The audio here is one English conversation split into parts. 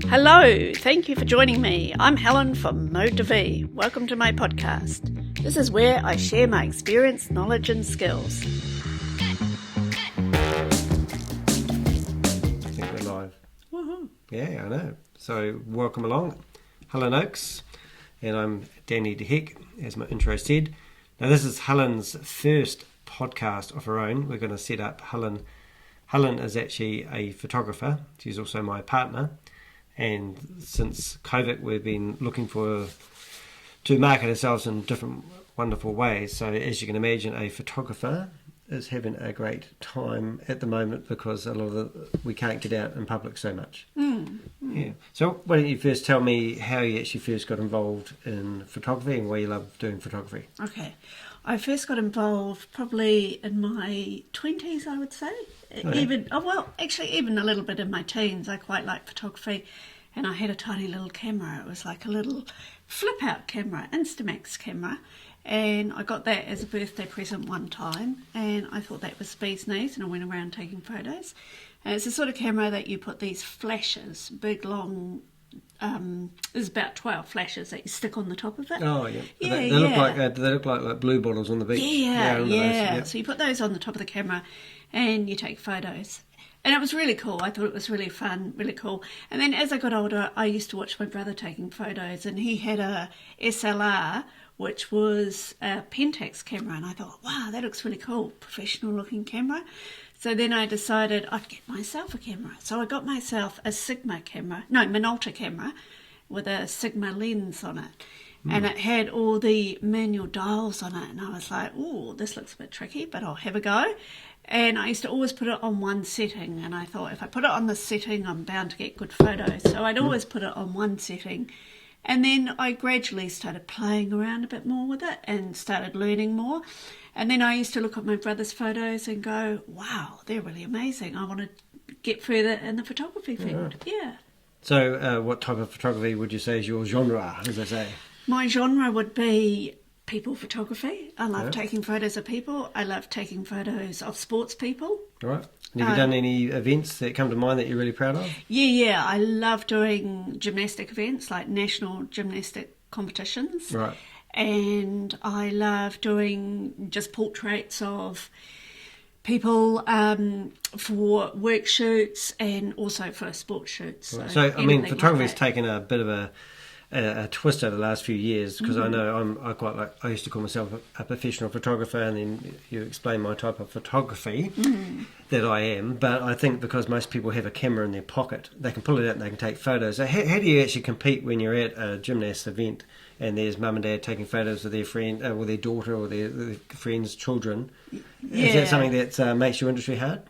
Hello, thank you for joining me. I'm Helen from Mode to V. Welcome to my podcast. This is where I share my experience, knowledge and skills. I think we're live. Woohoo. Yeah, I know. So welcome along. Helen Oakes, and I'm Danny DeHeck, as my intro said. Now this is Helen's first podcast of her own. We're going to set up Helen. Helen is actually a photographer. She's also my partner. And since COVID, we've been looking to market ourselves in different wonderful ways. So as you can imagine, a photographer is having a great time at the moment because we can't get out in public so much. Yeah. So why don't you first tell me how you actually first got involved in photography and why you love doing photography? Okay. I first got involved probably in my 20s, I would say. Okay. Even a little bit in my teens. I quite like photography. And I had a tiny little camera. It was like a little flip-out camera, Instamax camera. And I got that as a birthday present one time. And I thought that was bee's knees. And I went around taking photos. And it's the sort of camera that you put these flashes, big, long... there's about 12 flashes that you stick on the top of it. Oh, yeah. Yeah, They look like blue bottles on the beach. Yeah. Yep. So you put those on the top of the camera and you take photos. And it was really cool. I thought it was really fun, really cool. And then as I got older, I used to watch my brother taking photos, and he had a SLR, which was a Pentax camera. And I thought, wow, that looks really cool, professional looking camera. So then I decided I'd get myself a camera. So I got myself a Minolta camera with a Sigma lens on it. And it had all the manual dials on it. And I was like, oh, this looks a bit tricky, but I'll have a go. And I used to always put it on one setting. And I thought, if I put it on this setting, I'm bound to get good photos. So I'd always put it on one setting. And then I gradually started playing around a bit more with it and started learning more. And then I used to look at my brother's photos and go, wow, they're really amazing. I want to get further in the photography field. Yeah. So what type of photography would you say is your genre, as they say? My genre would be people photography. I love taking photos of people. I love taking photos of sports people. All right. And have you done any events that come to mind that you're really proud of? Yeah. I love doing gymnastic events, like national gymnastic competitions. Right. And I love doing just portraits of people for work shoots and also for sports shoots. Right. So I mean, photography's taken a bit of a twist over the last few years, because I know I used to call myself a professional photographer, and then you explain my type of photography that I am. But I think because most people have a camera in their pocket, they can pull it out and they can take photos. So how do you actually compete when you're at a gymnast event and there's mum and dad taking photos of their friend, or their daughter, or their friends' children? Yeah. Is that something that makes your industry hard?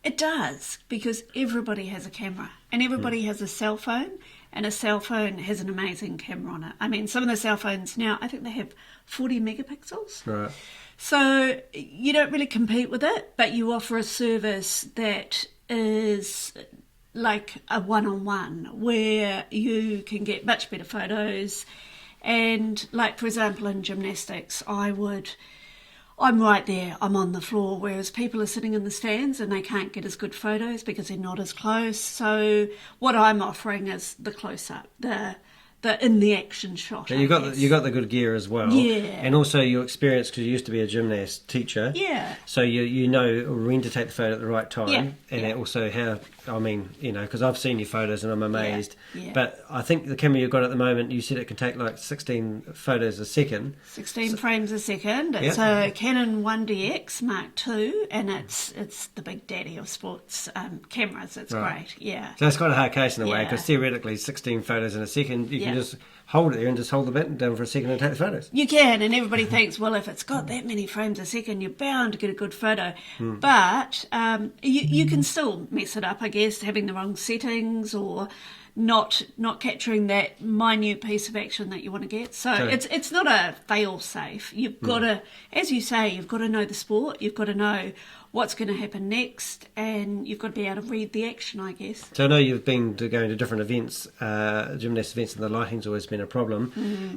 It does, because everybody has a camera and everybody has a cell phone. And a cell phone has an amazing camera on it. I mean, some of the cell phones now, I think they have 40 megapixels. Right. So you don't really compete with it, but you offer a service that is like a one-on-one, where you can get much better photos. And like, for example, in gymnastics, I'm right there, I'm on the floor, whereas people are sitting in the stands and they can't get as good photos because they're not as close. So what I'm offering is the close-up, the in the action shot. So you got the good gear as well. Yeah. And also your experience, because you used to be a gymnast teacher. Yeah. So you know when to take the photo at the right time. Yeah. And also how, I mean, because I've seen your photos and I'm amazed. Yeah. But I think the camera you've got at the moment, you said it can take like 16 photos a second. 16 frames a second. It's a Canon 1DX Mark II, and it's the big daddy of sports cameras. It's great. Yeah. So it's quite a hard case in a way, because theoretically 16 photos in a second, you can just hold it there and just hold the button down for a second and take the photos. You can, and everybody thinks, well, if it's got that many frames a second, you're bound to get a good photo. But you can still mess it up, I guess, having the wrong settings or not capturing that minute piece of action that you want to get. So it's not a fail-safe. You've got to, as you say, you've got to know the sport. You've got to know what's going to happen next, and you've got to be able to read the action, I guess. So I know you've been going to different events, gymnast events, and the lighting's always been a problem.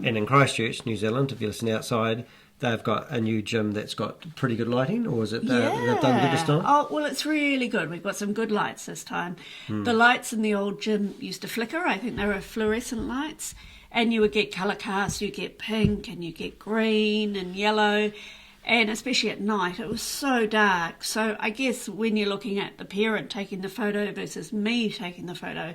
And in Christchurch, New Zealand, if you're listening outside, they've got a new gym that's got pretty good lighting, or is it they've done good this time? Oh, well, it's really good. We've got some good lights this time. The lights in the old gym used to flicker. I think they were fluorescent lights. And you would get colour cast. You get pink and you get green and yellow. And especially at night, it was so dark. So I guess when you're looking at the parent taking the photo versus me taking the photo,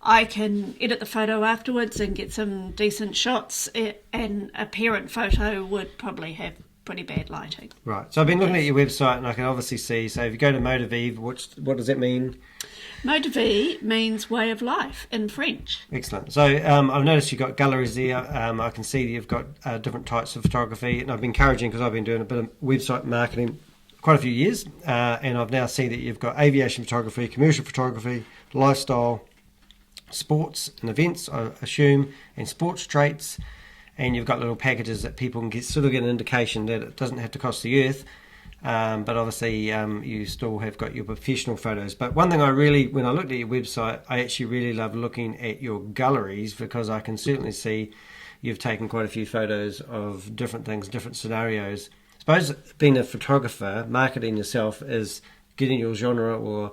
I can edit the photo afterwards and get some decent shots, and a parent photo would probably have pretty bad lighting. Right. So I've been looking at your website, and I can obviously see, so if you go to Wannabe, what does that mean? Wannabe means way of life in French. Excellent. So I've noticed you've got galleries there. I can see that you've got different types of photography, and I've been encouraging, because I've been doing a bit of website marketing quite a few years, and I've now seen that you've got aviation photography, commercial photography, lifestyle, sports and events, I assume, and sports traits, and you've got little packages that people can sort of get an indication that it doesn't have to cost the earth, but obviously you still have got your professional photos. But one thing when I looked at your website, I actually really love looking at your galleries, because I can certainly see you've taken quite a few photos of different things, different scenarios. I suppose being a photographer, marketing yourself is getting your genre or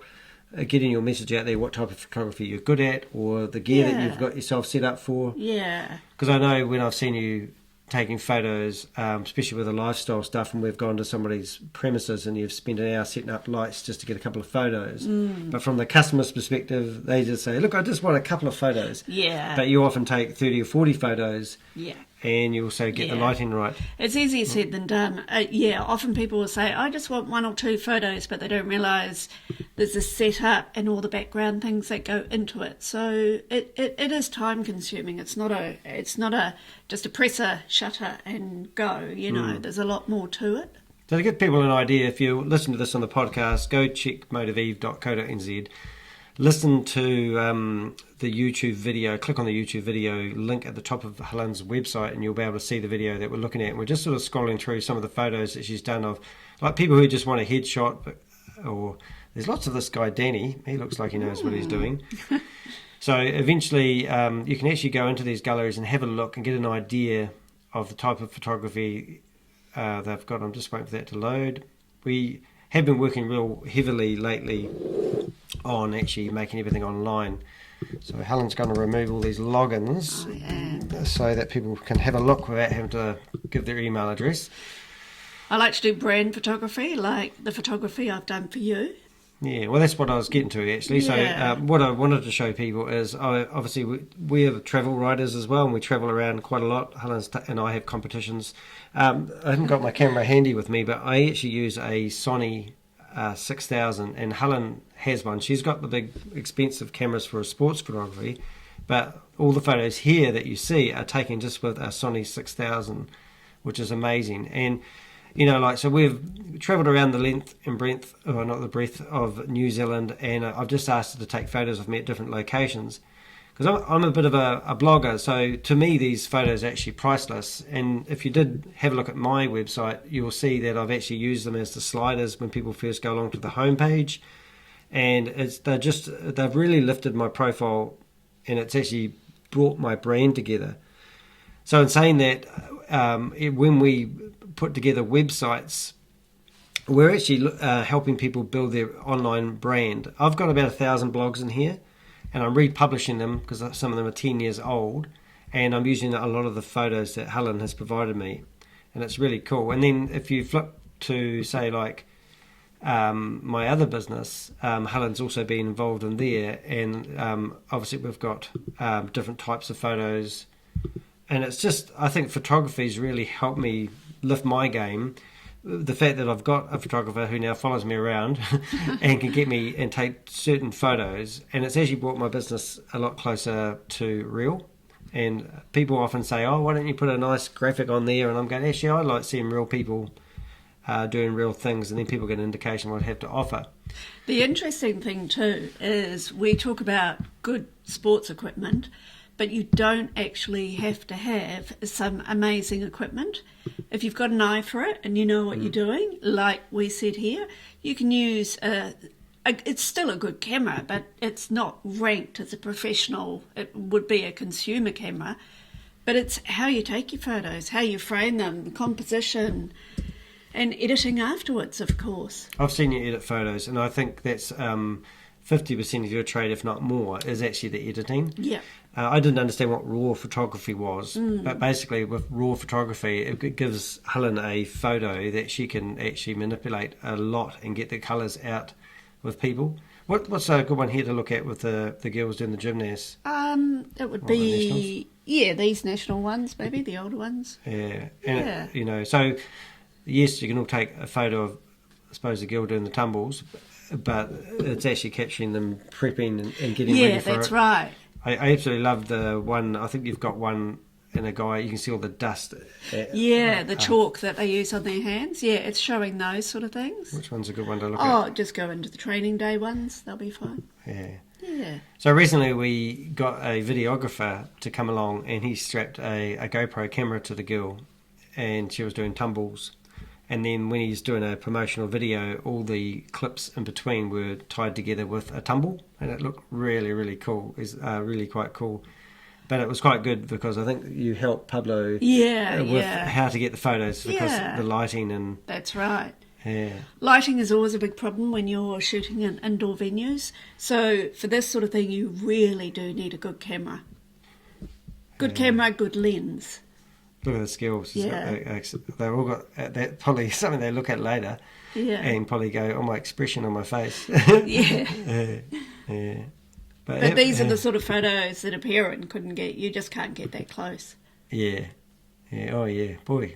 getting your message out there, what type of photography you're good at, or the gear that you've got yourself set up for. Yeah. Because I know when I've seen you taking photos, especially with the lifestyle stuff, and we've gone to somebody's premises and you've spent an hour setting up lights just to get a couple of photos. But from the customer's perspective, they just say, look, I just want a couple of photos. Yeah. But you often take 30 or 40 photos. Yeah. And you also get the lighting right. It's easier said than done. Often people will say, I just want one or two photos, but they don't realise there's a setup and all the background things that go into it. So it is time consuming. It's not just a presser, shutter and go. There's a lot more to it. So to give people an idea, if you listen to this on the podcast, go check motiveeve.co.nz. Listen to the YouTube video, click on the YouTube video link at the top of Helen's website, and you'll be able to see the video that we're looking at. And we're just sort of scrolling through some of the photos that she's done of, like, people who just want a headshot, or there's lots of this guy, Danny. He looks like he knows what he's doing. So eventually you can actually go into these galleries and have a look and get an idea of the type of photography they've got. I'm just waiting for that to load. We have been working real heavily lately on actually making everything online. So Helen's going to remove all these logins so that people can have a look without having to give their email address. I like to do brand photography, like the photography I've done for you. Yeah, well, that's what I was getting to, actually. Yeah. So what I wanted to show people is, obviously, we are travel writers as well, and we travel around quite a lot. Helen and I have competitions. I haven't got my camera handy with me, but I actually use a Sony 6000, and Helen has one. She's got the big, expensive cameras for sports photography, but all the photos here that you see are taken just with a Sony 6000, which is amazing. And so we've travelled around the length and breadth, or not the breadth, of New Zealand, and I've just asked her to take photos of me at different locations, because I'm a bit of a blogger, so to me these photos are actually priceless. And if you did have a look at my website, you'll see that I've actually used them as the sliders when people first go along to the homepage, and they've really lifted my profile, and it's actually brought my brand together. So in saying that, when we put together websites, we're actually helping people build their online brand. I've got about 1,000 blogs in here, and I'm republishing them because some of them are 10 years old, and I'm using a lot of the photos that Helen has provided me, and it's really cool. And then if you flip to, say, like my other business, Helen's also been involved in there, and obviously we've got different types of photos, and it's just, I think photography's really helped me lift my game. The fact that I've got a photographer who now follows me around and can get me and take certain photos, and it's actually brought my business a lot closer to real. And people often say, oh, why don't you put a nice graphic on there? And I'm going, actually, I like seeing real people doing real things, and then people get an indication what I have to offer. The interesting thing too is we talk about good sports equipment, but you don't actually have to have some amazing equipment. If you've got an eye for it and you know what you're doing, like we said here, you can use it's still a good camera, but it's not ranked as a professional. It would be a consumer camera, But it's how you take your photos, how you frame them, the composition, and editing afterwards, of course. I've seen you edit photos, and I think that's 50% of your trade, if not more, is actually the editing. Yeah. I didn't understand what raw photography was, but basically with raw photography, it gives Helen a photo that she can actually manipulate a lot and get the colours out with people. What's a good one here to look at with the girls doing the gymnasts? It would be, these national ones, maybe, the older ones. Yeah. And it, so yes, you can all take a photo of, I suppose, the girl doing the tumbles, but it's actually capturing them prepping and getting ready for it. Yeah, that's right. I absolutely love the one. I think you've got one in a guy. You can see all the dust. The chalk that they use on their hands. Yeah, it's showing those sort of things. Which one's a good one to look at? Just go into the training day ones. They'll be fine. Yeah. So recently we got a videographer to come along, and he strapped a GoPro camera to the girl, and she was doing tumbles. And then when he's doing a promotional video, all the clips in between were tied together with a tumble, and it looked really, really cool. It's really quite cool. But it was quite good because I think you helped Pablo with how to get the photos because of the lighting and... That's right. Yeah. Lighting is always a big problem when you're shooting in indoor venues. So for this sort of thing, you really do need a good camera. Good camera, good lens. Look at the skills. Yeah. They've all got that, probably something they look at later and probably go, oh, my expression on my face. Yeah. Yeah. But these are the sort of photos that a parent couldn't get. You just can't get that close. Yeah. Oh, yeah. Boy,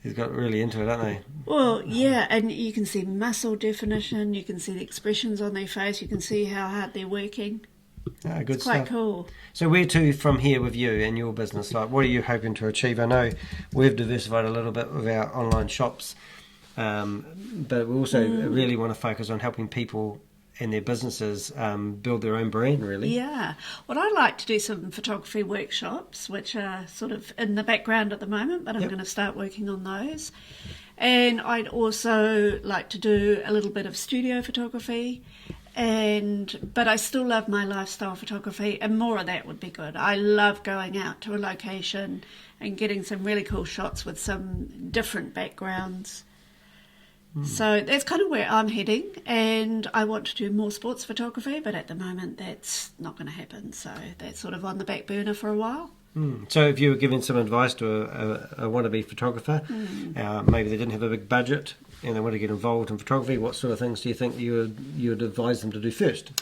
he's got really into it, aren't they? Well, yeah, and you can see muscle definition. You can see the expressions on their face. You can see how hard they're working. Oh, good it's quite stuff. Cool. So where to from here with you and your business? Like, what are you hoping to achieve? I know we've diversified a little bit with our online shops, but we also really want to focus on helping people and their businesses build their own brand, really. Yeah. Well, I'd like to do some photography workshops, which are sort of in the background at the moment, but I'm going to start working on those. And I'd also like to do a little bit of studio photography. But I still love my lifestyle photography, and more of that would be good. I love going out to a location and getting some really cool shots with some different backgrounds. So that's kind of where I'm heading, and I want to do more sports photography, but at the moment that's not going to happen. So that's sort of on the back burner for a while. So if you were giving some advice to a wannabe photographer, maybe they didn't have a big budget and they want to get involved in photography, what sort of things do you think you would advise them to do first?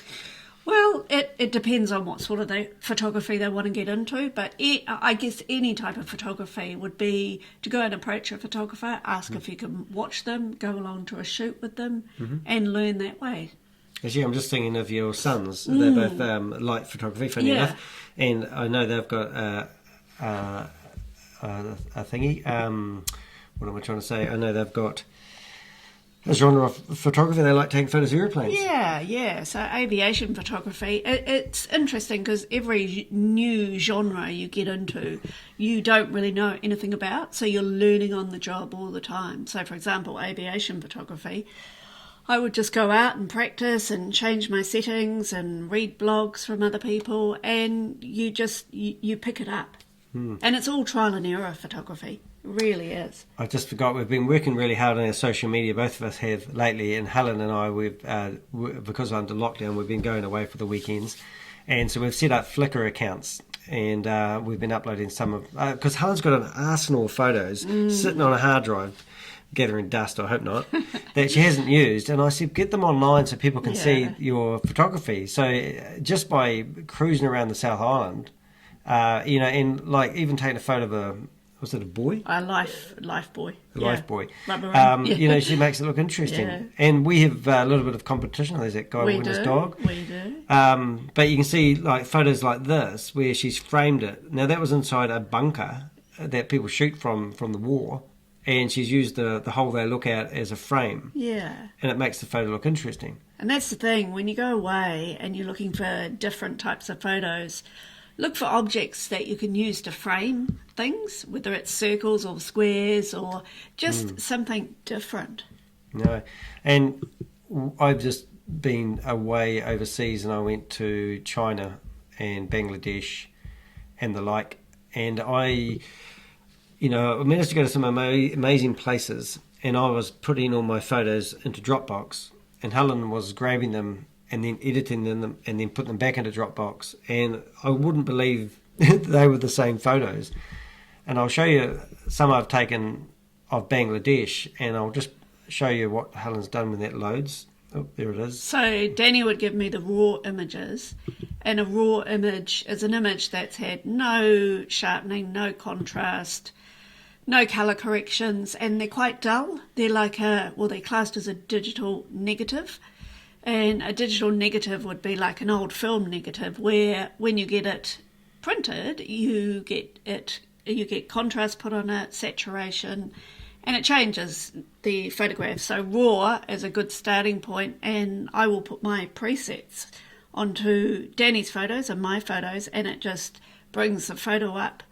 Well, it depends on what sort of photography they want to get into, but I guess any type of photography would be to go and approach a photographer, ask if you can watch them, go along to a shoot with them, and learn that way. Actually, I'm just thinking of your sons. They're both light photography, funny enough, and I know they've got a thingy. What am I trying to say? I know they've got a genre of photography. They like taking photos of airplanes. Yeah. So aviation photography, it's interesting because every new genre you get into, you don't really know anything about. So you're learning on the job all the time. So, for example, aviation photography, I would just go out and practice and change my settings and read blogs from other people, and you pick it up. And it's all trial and error photography. It really is. I just forgot, we've been working really hard on our social media, both of us have lately, and Helen and I, because under lockdown, we've been going away for the weekends, and so we've set up Flickr accounts, and we've been uploading some of, because Helen's got an arsenal of photos sitting on a hard drive, gathering dust, I hope not, that she hasn't used, and I said, get them online so people can see your photography. So just by cruising around the South Island, and like even taking a photo of was it a boy? A life boy. Life boy. Rubber she makes it look interesting. Yeah. And we have a little bit of competition. There's that guy walking his dog. We do. But you can see like photos like this where she's framed it. Now that was inside a bunker that people shoot from the war, and she's used the hole they look at as a frame. Yeah. And it makes the photo look interesting. And that's the thing, when you go away and you're looking for different types of photos, look for objects that you can use to frame things, whether it's circles or squares or just something different. No, and I've just been away overseas, and I went to China and Bangladesh and the like, and I managed to go to some amazing places, and I was putting all my photos into Dropbox, and Helen was grabbing them and then editing them and then putting them back into Dropbox, and I wouldn't believe they were the same photos. And I'll show you some I've taken of Bangladesh, and I'll just show you what Helen's done when that loads. Oh, there it is. So Danny would give me the raw images, and a raw image is an image that's had no sharpening, no contrast, no colour corrections, and they're quite dull. They're like they're classed as a digital negative, and a digital negative would be like an old film negative, where when you get it printed, you get contrast put on it, saturation, and it changes the photograph. So raw is a good starting point, and I will put my presets onto Danny's photos and my photos, and it just brings the photo up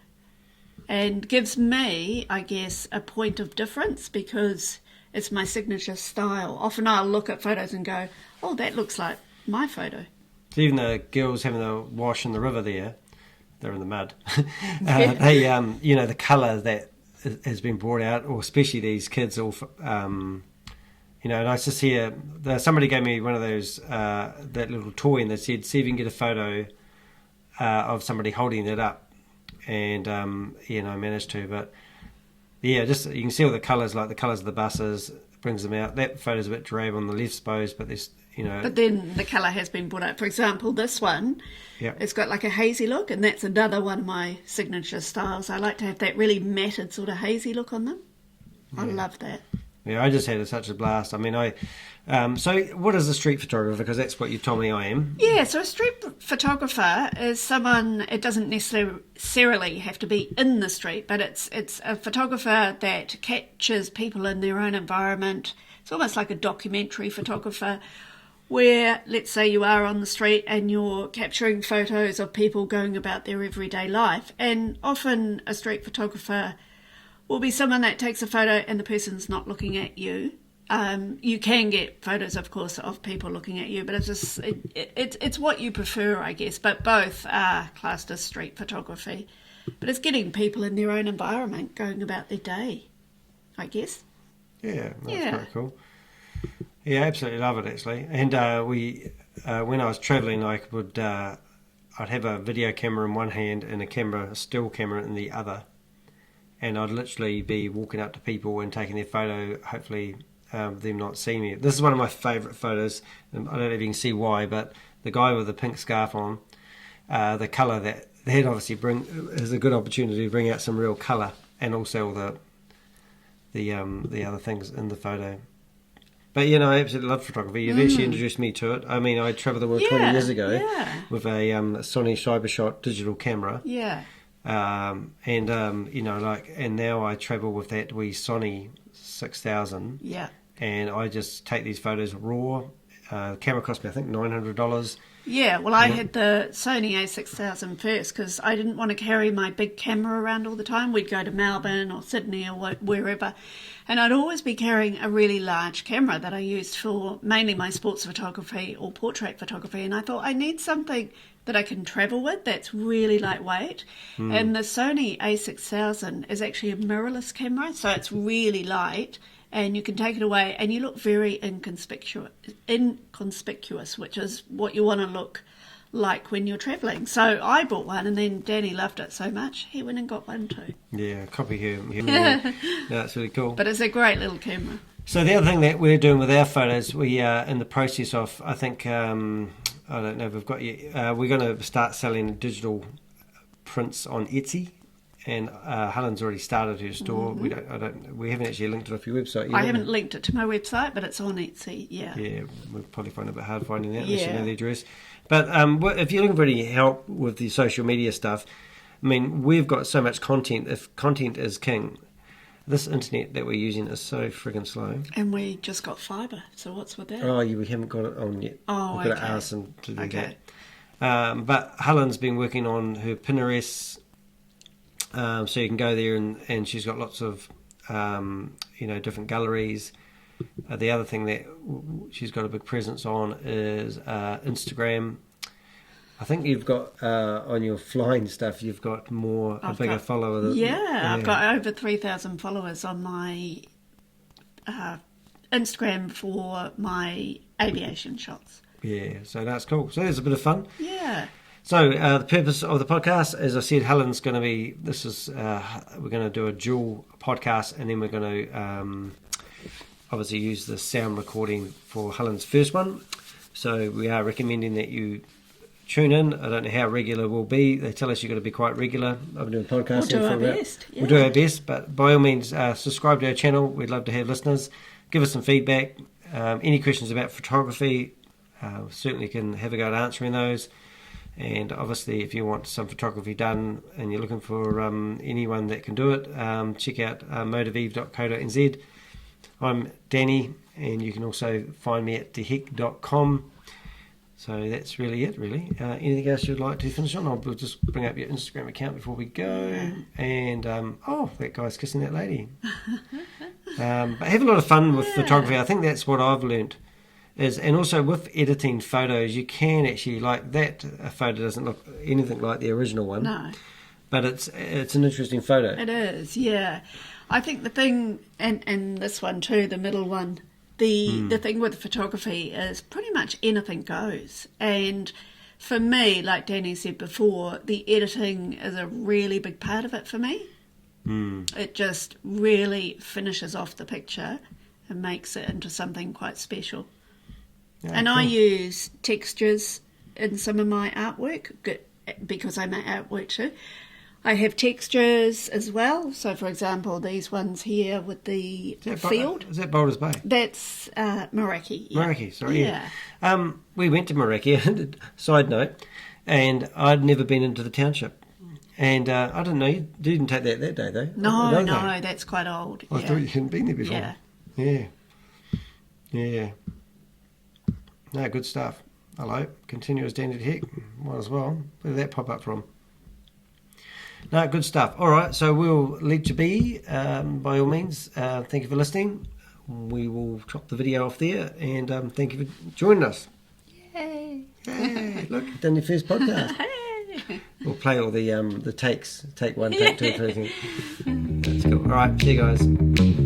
and gives me, I guess, a point of difference because it's my signature style. Often I'll look at photos and go, oh, that looks like my photo. So even the girls having the wash in the river there, they're in the mud. They, the colour that has been brought out, or especially these kids, nice to see somebody gave me one of those, that little toy, and they said, see if you can get a photo of somebody holding it up. And, I managed to, but yeah, just, you can see all the colours, like the colours of the buses, brings them out. That photo's a bit drab on the left, suppose, but there's, But then the colour has been brought out. For example, this one, yep. It's got like a hazy look, and that's another one of my signature styles. I like to have that really matted sort of hazy look on them. I love that. Yeah, I just had such a blast. I mean, so what is a street photographer? Because that's what you told me I am. Yeah, so a street photographer is someone, it doesn't necessarily have to be in the street, but it's a photographer that captures people in their own environment. It's almost like a documentary photographer where, let's say you are on the street and you're capturing photos of people going about their everyday life. And often a street photographer will be someone that takes a photo and the person's not looking at you. You can get photos, of course, of people looking at you, but it's what you prefer, I guess. But both are classed as street photography. But it's getting people in their own environment going about their day, I guess. Yeah, that's quite cool. Yeah, absolutely love it, actually. And when I was travelling, I'd have a video camera in one hand and a still camera in the other. And I'd literally be walking up to people and taking their photo, hopefully them not seeing me. This is one of my favourite photos. I don't know if you can see why, but the guy with the pink scarf on, the colour that obviously is a good opportunity to bring out some real colour, and also all the other things in the photo. But I absolutely love photography. You've actually introduced me to it. I mean, I travelled the world 20 years ago with a Sony Cybershot digital camera. Yeah. And now I travel with that wee Sony 6000. Yeah. And I just take these photos raw. The camera cost me, I think, $900. Yeah, well, I had the Sony A6000 first because I didn't want to carry my big camera around all the time. We'd go to Melbourne or Sydney or wherever, and I'd always be carrying a really large camera that I used for mainly my sports photography or portrait photography, and I thought I need something that I can travel with that's really lightweight. And the Sony A6000 is actually a mirrorless camera, so it's really light, and you can take it away and you look very inconspicuous, which is what you want to look like when you're travelling. So I bought one, and then Danny loved it so much he went and got one too. Yeah, copy him. Yeah, it's really cool. But it's a great little camera. So the other thing that we're doing with our photos, we are in the process of, I think, I don't know if we've got yet, we're going to start selling digital prints on Etsy. And Helen's already started her store. We haven't actually linked it off your website yet. I haven't linked it to my website, but it's on Etsy. Yeah. Yeah, we'll probably find it a bit hard finding that unless you know the address. But if you're looking for any help with the social media stuff, I mean, we've got so much content. If content is king, this internet that we're using is so friggin' slow. And we just got fibre. So what's with that? Oh, yeah, we haven't got it on yet. Oh, We've got to ask them to do that. But Helen's been working on her Pinterest. So you can go there and she's got lots of, different galleries. The other thing that she's got a big presence on is Instagram. I think you've got on your flying stuff, you've got a bigger follower. I've got over 3,000 followers on my Instagram for my aviation shots. Yeah, so that's cool. So there's a bit of fun. Yeah. So the purpose of the podcast, as I said, Helen's going to be. We're going to do a dual podcast, and then we're going to obviously use the sound recording for Helen's first one. So we are recommending that you tune in. I don't know how regular we'll be. They tell us you've got to be quite regular. I've been doing podcasts. We'll do our best. Yeah. We'll do our best, but by all means, subscribe to our channel. We'd love to have listeners. Give us some feedback. Any questions about photography, certainly can have a go at answering those. And obviously, if you want some photography done and you're looking for anyone that can do it, check out motivive.co.nz. I'm Danny, and you can also find me at dehick.com. So that's really it, really. Anything else you'd like to finish on? I'll just bring up your Instagram account before we go. And, that guy's kissing that lady. But have a lot of fun with photography. I think that's what I've learnt. And also with editing photos, you can actually, like that photo doesn't look anything like the original one. No. But it's an interesting photo. It is, yeah. I think the thing, and this one too, the middle one, the thing with photography is pretty much anything goes. And for me, like Danny said before, the editing is a really big part of it for me. It just really finishes off the picture and makes it into something quite special. Yeah, and cool. I use textures in some of my artwork because I make artwork too. I have textures as well. So, for example, these ones here with the field. Is that Boulders Bay? That's Meraki. Yeah. Meraki, sorry. Yeah. We went to Meraki, side note, and I'd never been into the township. And I didn't know you didn't take that day, though. No, that's quite old. I thought you hadn't been there before. Yeah. No, good stuff. Hello, continue as Danny Heck. Might as well. Where did that pop up from? No, good stuff. All right, so we'll let you be, by all means. Thank you for listening. We will chop the video off there, and thank you for joining us. Yay! Hey, look, you've done your first podcast. Hey. We'll play all the takes. Take one, take two, everything. That's cool. All right, see you guys.